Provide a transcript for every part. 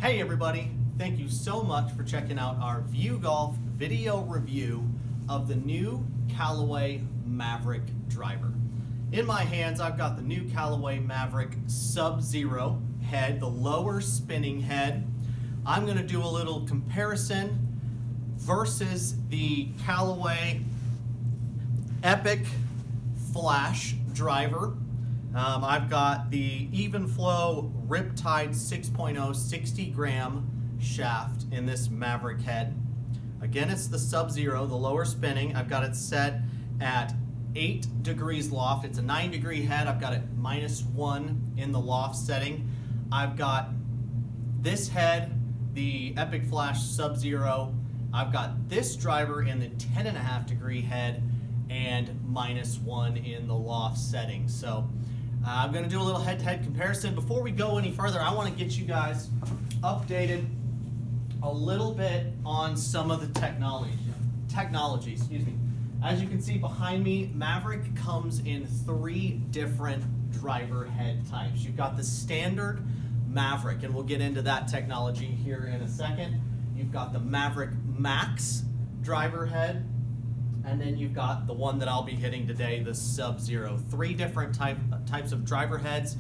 Hey everybody, thank you so much for checking out our Viewgolf video review of the new Callaway Mavrik driver. In my hands, I've got the new Callaway Mavrik Sub-Zero head, the lower spinning head. I'm going to do a little comparison versus the Callaway Epic Flash driver. I've got the Evenflow Riptide 6.0 60 gram shaft in this Mavrik head. Again, it's the Sub-Zero, the lower spinning. I've got it set at 8 degrees loft. It's a 9-degree head. I've got it -1 in the loft setting. I've got this head, the Epic Flash Sub-Zero. I've got this driver in the 10.5-degree head and -1 in the loft setting. So I'm going to do a little head-to-head comparison. Before we go any further, I want to get you guys updated a little bit on some of the technology. As you can see behind me, Mavrik comes in 3 different driver head types. You've got the standard Mavrik, and we'll get into that technology here in a second. You've got the Mavrik Max driver head, and then you've got the one that I'll be hitting today, the Sub-Zero. 3 different types of driver heads,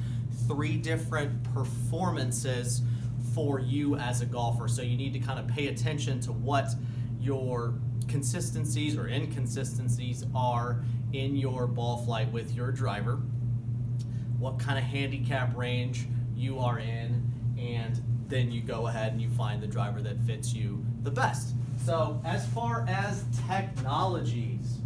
3 different performances for you as a golfer. So you need to kind of pay attention to what your consistencies or inconsistencies are in your ball flight with your driver, what kind of handicap range you are in, and then you go ahead and you find the driver that fits you the best. So as far as technologies,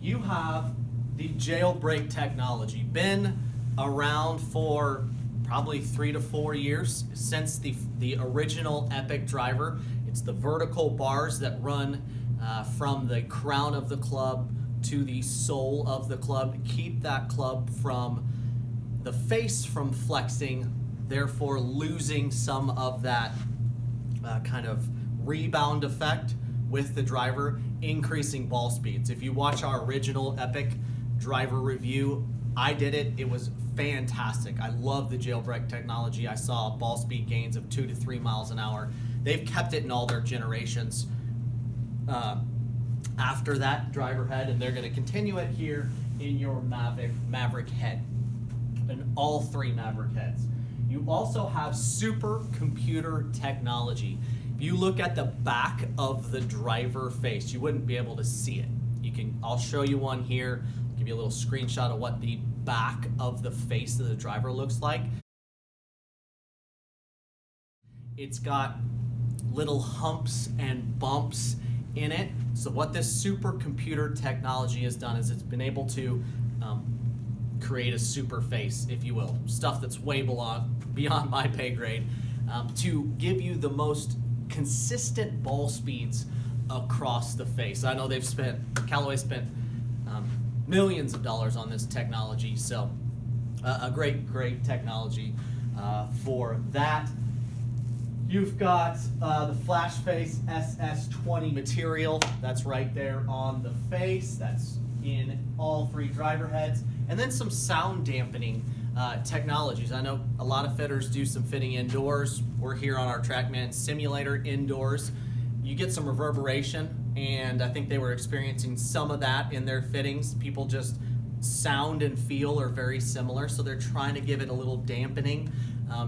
you have the jailbreak technology. Been around for probably 3 to 4 years since the original Epic driver. It's the vertical bars that run from the crown of the club to the sole of the club, keep that club from the face from flexing, therefore losing some of that kind of rebound effect with the driver, increasing ball speeds. If you watch our original Epic driver review, I did it. It was fantastic. I love the jailbreak technology. I saw ball speed gains of 2 to 3 miles an hour. They've kept it in all their generations after that driver head, and they're going to continue it here in your Mavrik head, in all 3 Mavrik heads. You also have supercomputer technology. If you look at the back of the driver face, you wouldn't be able to see it. I'll show you one here, give you a little screenshot of what the back of the face of the driver looks like. It's got little humps and bumps in it. So what this supercomputer technology has done is it's been able to create a super face, if you will, stuff that's way beyond my pay grade, to give you the most consistent ball speeds across the face. I know Callaway spent millions of dollars on this technology, so a great technology for that. You've got the Flash Face SS20 material that's right there on the face. That's in all 3 driver heads. And then some sound dampening technologies. I know a lot of fitters do some fitting indoors. We're here on our TrackMan simulator indoors. You get some reverberation, and I think they were experiencing some of that in their fittings. People just sound and feel are very similar, so they're trying to give it a little dampening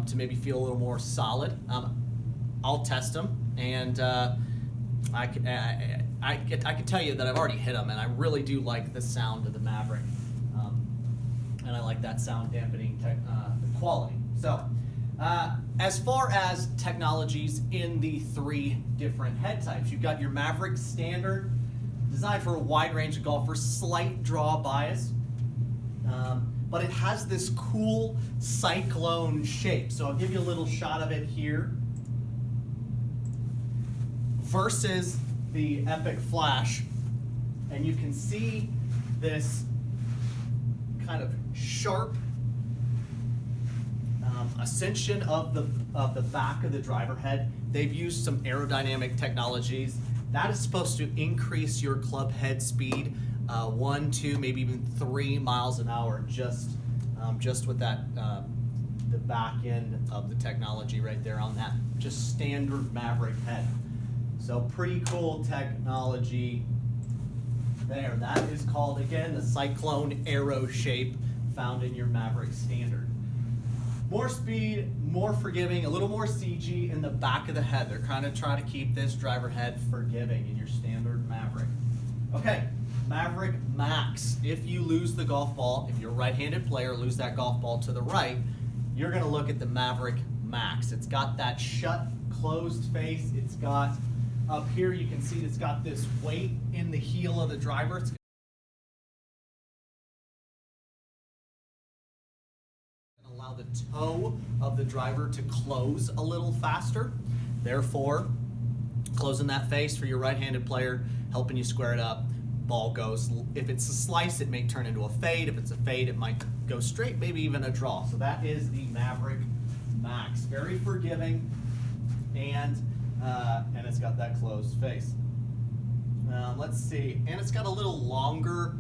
to maybe feel a little more solid. I'll test them, and I can tell you that I've already hit them, and I really do like the sound of the Mavrik, and I like that sound dampening quality. So as far as technologies in the 3 different head types, you've got your Mavrik Standard, designed for a wide range of golfers, slight draw bias, but it has this cool cyclone shape. So I'll give you a little shot of it here versus the Epic Flash, and you can see this kind of sharp ascension of the back of the driver head. They've used some aerodynamic technologies that is supposed to increase your club head speed 1, 2, maybe even 3 miles an hour just with that the back end of the technology right there on that just standard Mavrik head. So pretty cool technology there. That is called, again, the Cyclone Aero shape found in your Mavrik standard. More speed, more forgiving, a little more CG in the back of the head. They're kind of trying to keep this driver head forgiving in your standard Mavrik. Okay, Mavrik Max. If you lose the golf ball, if you're a right-handed player, lose that golf ball to the right, you're going to look at the Mavrik Max. It's got that shut, closed face. It's got, up here you can see it's got this weight in the heel of the driver. It's allow the toe of the driver to close a little faster. Therefore, closing that face for your right-handed player, helping you square it up. Ball goes, if it's a slice, it may turn into a fade. If it's a fade, it might go straight, maybe even a draw. So that is the Mavrik Max. Very forgiving, and it's got that closed face. Let's see, and it's got a little longer,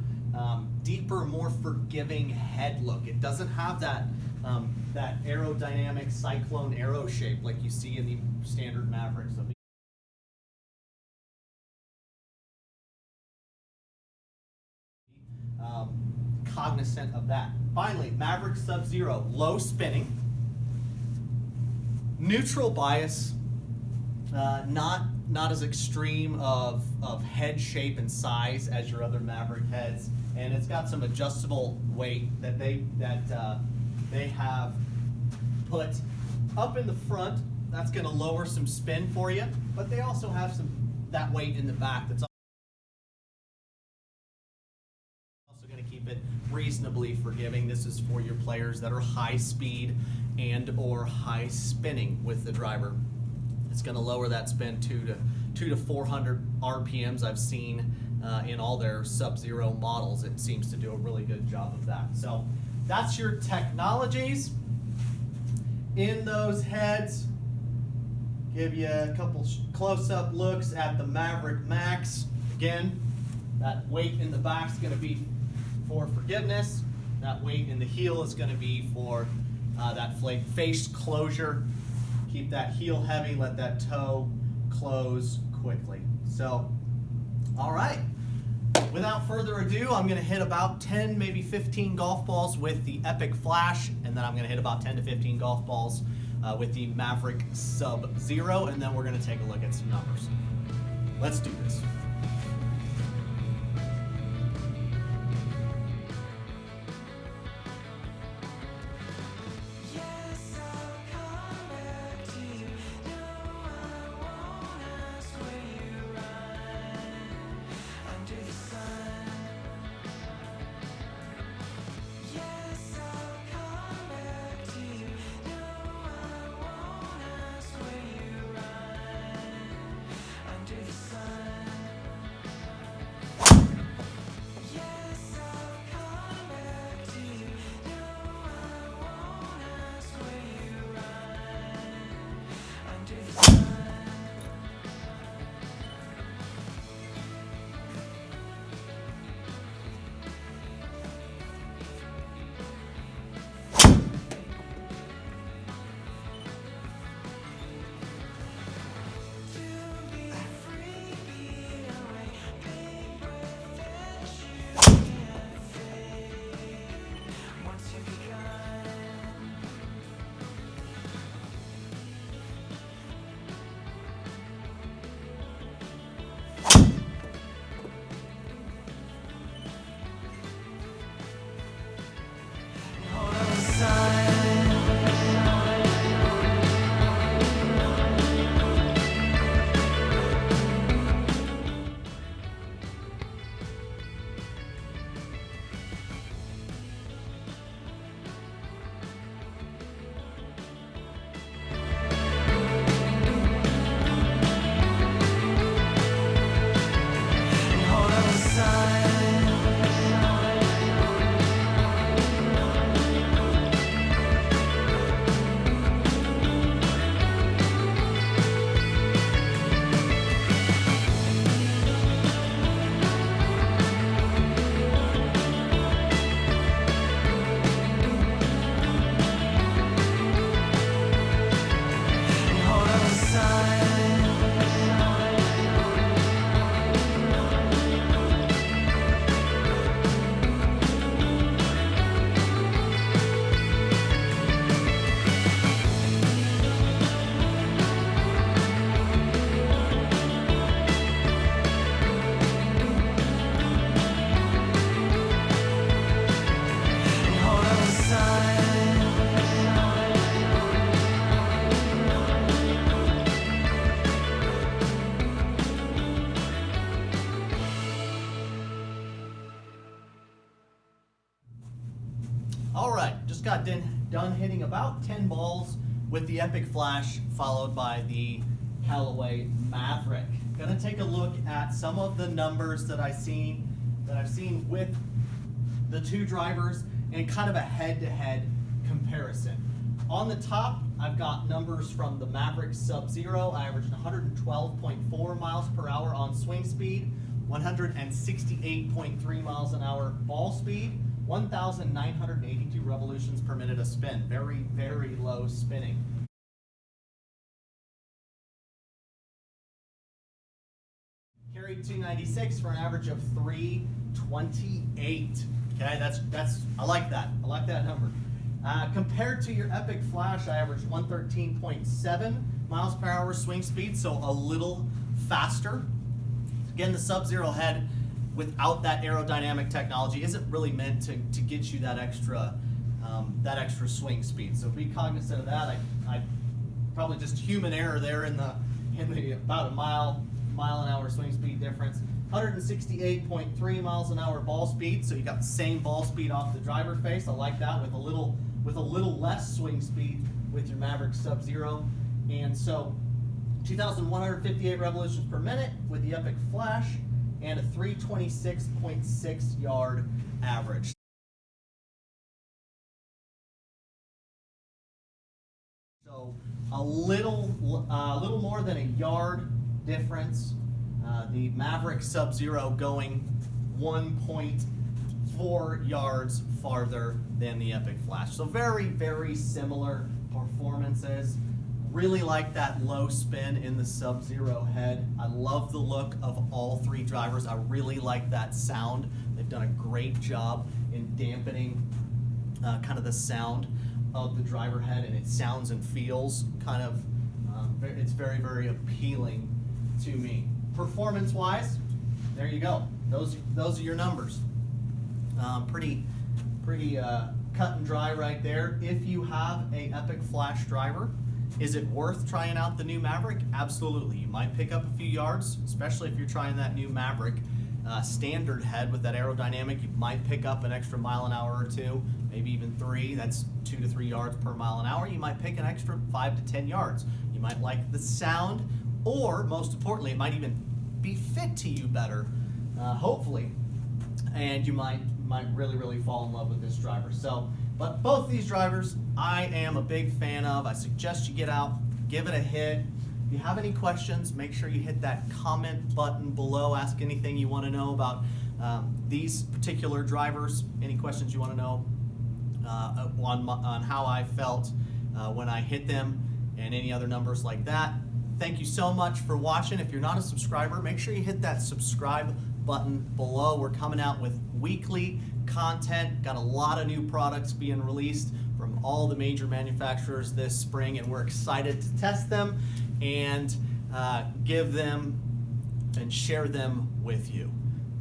deeper, more forgiving head look. It doesn't have that that aerodynamic Cyclone Aero shape like you see in the standard Mavrik. So cognizant of that. Finally, Mavrik Sub-Zero, low spinning, neutral bias, not as extreme of head shape and size as your other Mavrik heads, and it's got some adjustable weight that they have put up in the front. That's going to lower some spin for you, but they also have that weight in the back that's keep it reasonably forgiving. This is for your players that are high speed and or high spinning with the driver. It's going to lower that spin 200 to 400 RPMs. I've seen in all their Sub-Zero models. It seems to do a really good job of that. So that's your technologies in those heads. Give you a couple close-up looks at the Mavrik Max. Again, that weight in the back is going to be for forgiveness. That weight in the heel is going to be for that face closure. Keep that heel heavy, let that toe close quickly. So, all right. Without further ado, I'm going to hit about 10, maybe 15 golf balls with the Epic Flash, and then I'm going to hit about 10 to 15 golf balls with the Mavrik Sub-Zero, and then we're going to take a look at some numbers. Let's do this. All right, just got done hitting about 10 balls with the Epic Flash, followed by the Callaway Mavrik. Gonna take a look at some of the numbers that I've seen with the two drivers and kind of a head-to-head comparison. On the top, I've got numbers from the Mavrik Sub-Zero. I averaged 112.4 miles per hour on swing speed, 168.3 miles an hour ball speed, 1,982 revolutions per minute a spin. Very, very low spinning. Carried 296 for an average of 328. Okay, that's I like that. I like that number. Compared to your Epic Flash, I averaged 113.7 miles per hour swing speed, so a little faster. Again, the Sub-Zero head without that aerodynamic technology isn't really meant to get you that extra swing speed. So be cognizant of that. I probably just human error there in the about a mile an hour swing speed difference. 168.3 miles an hour ball speed, so you got the same ball speed off the driver face. I like that, with a little less swing speed with your Mavrik Sub-Zero. And so 2,158 revolutions per minute with the Epic Flash, and a 326.6 yard average. So a little more than a yard difference. The Mavrik Sub-Zero going 1.4 yards farther than the Epic Flash. So very, very similar performances. Really like that low spin in the Sub-Zero head. I love the look of all three drivers. I really like that sound. They've done a great job in dampening kind of the sound of the driver head, and it sounds and feels kind of, it's very, very appealing to me. Performance-wise, there you go. Those are your numbers. Pretty cut and dry right there. If you have a Epic Flash driver, is it worth trying out the new Mavrik? Absolutely. You might pick up a few yards, especially if you're trying that new Mavrik standard head with that aerodynamic. You might pick up an extra mile an hour or two, maybe even 3. That's 2 to 3 yards per mile an hour. You might pick an extra 5 to 10 yards. You might like the sound, or most importantly, it might even be fit to you better, hopefully, and you might really, really fall in love with this driver. So, but both these drivers I am a big fan of. I suggest you get out, give it a hit. If you have any questions, make sure you hit that comment button below. Ask anything you want to know about these particular drivers, any questions you want to know on how I felt when I hit them, and any other numbers like that. Thank you so much for watching. If you're not a subscriber, make sure you hit that subscribe button below. We're coming out with weekly content. Got a lot of new products being released from all the major manufacturers this spring, and we're excited to test them and give them and share them with you.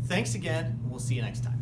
Thanks again, and we'll see you next time.